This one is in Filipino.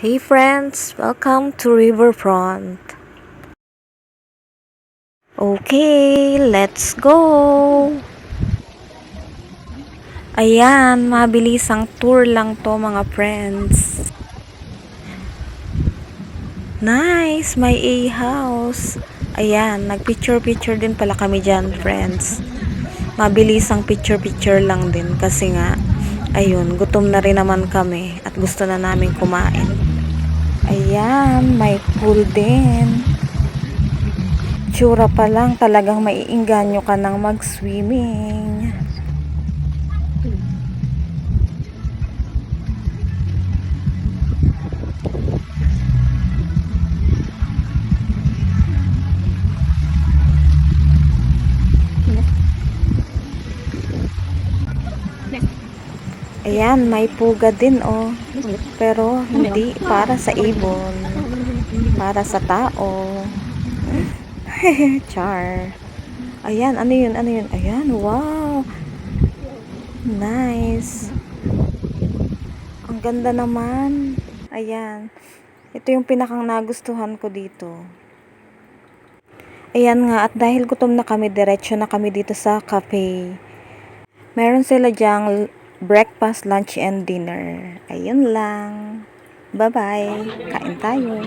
Hey friends, welcome to Riverfront. Okay, let's go! Ayan, mabilisang tour lang to mga friends. Nice, may A-house. Ayan, nagpicture-picture din pala kami dyan friends. Mabilisang picture-picture lang din kasi nga, ayun, gutom na rin naman kami at gusto na namin kumain. Ayan, may pool din. Tsura pa lang talagang maiengganyo ka ng mag-swimming. Ayan, may puga din oh. Pero hindi para sa ibon. Para sa tao. Char. Ayan, ano yun? Ano yun? Ayan, wow. Nice. Ang ganda naman. Ayan. Ito yung pinakang nagustuhan ko dito. Ayan nga, at dahil gutom na kami, diretso na kami dito sa cafe. Meron sila dyang breakfast, lunch, and dinner. Ayun lang. Bye-bye. Kain tayo.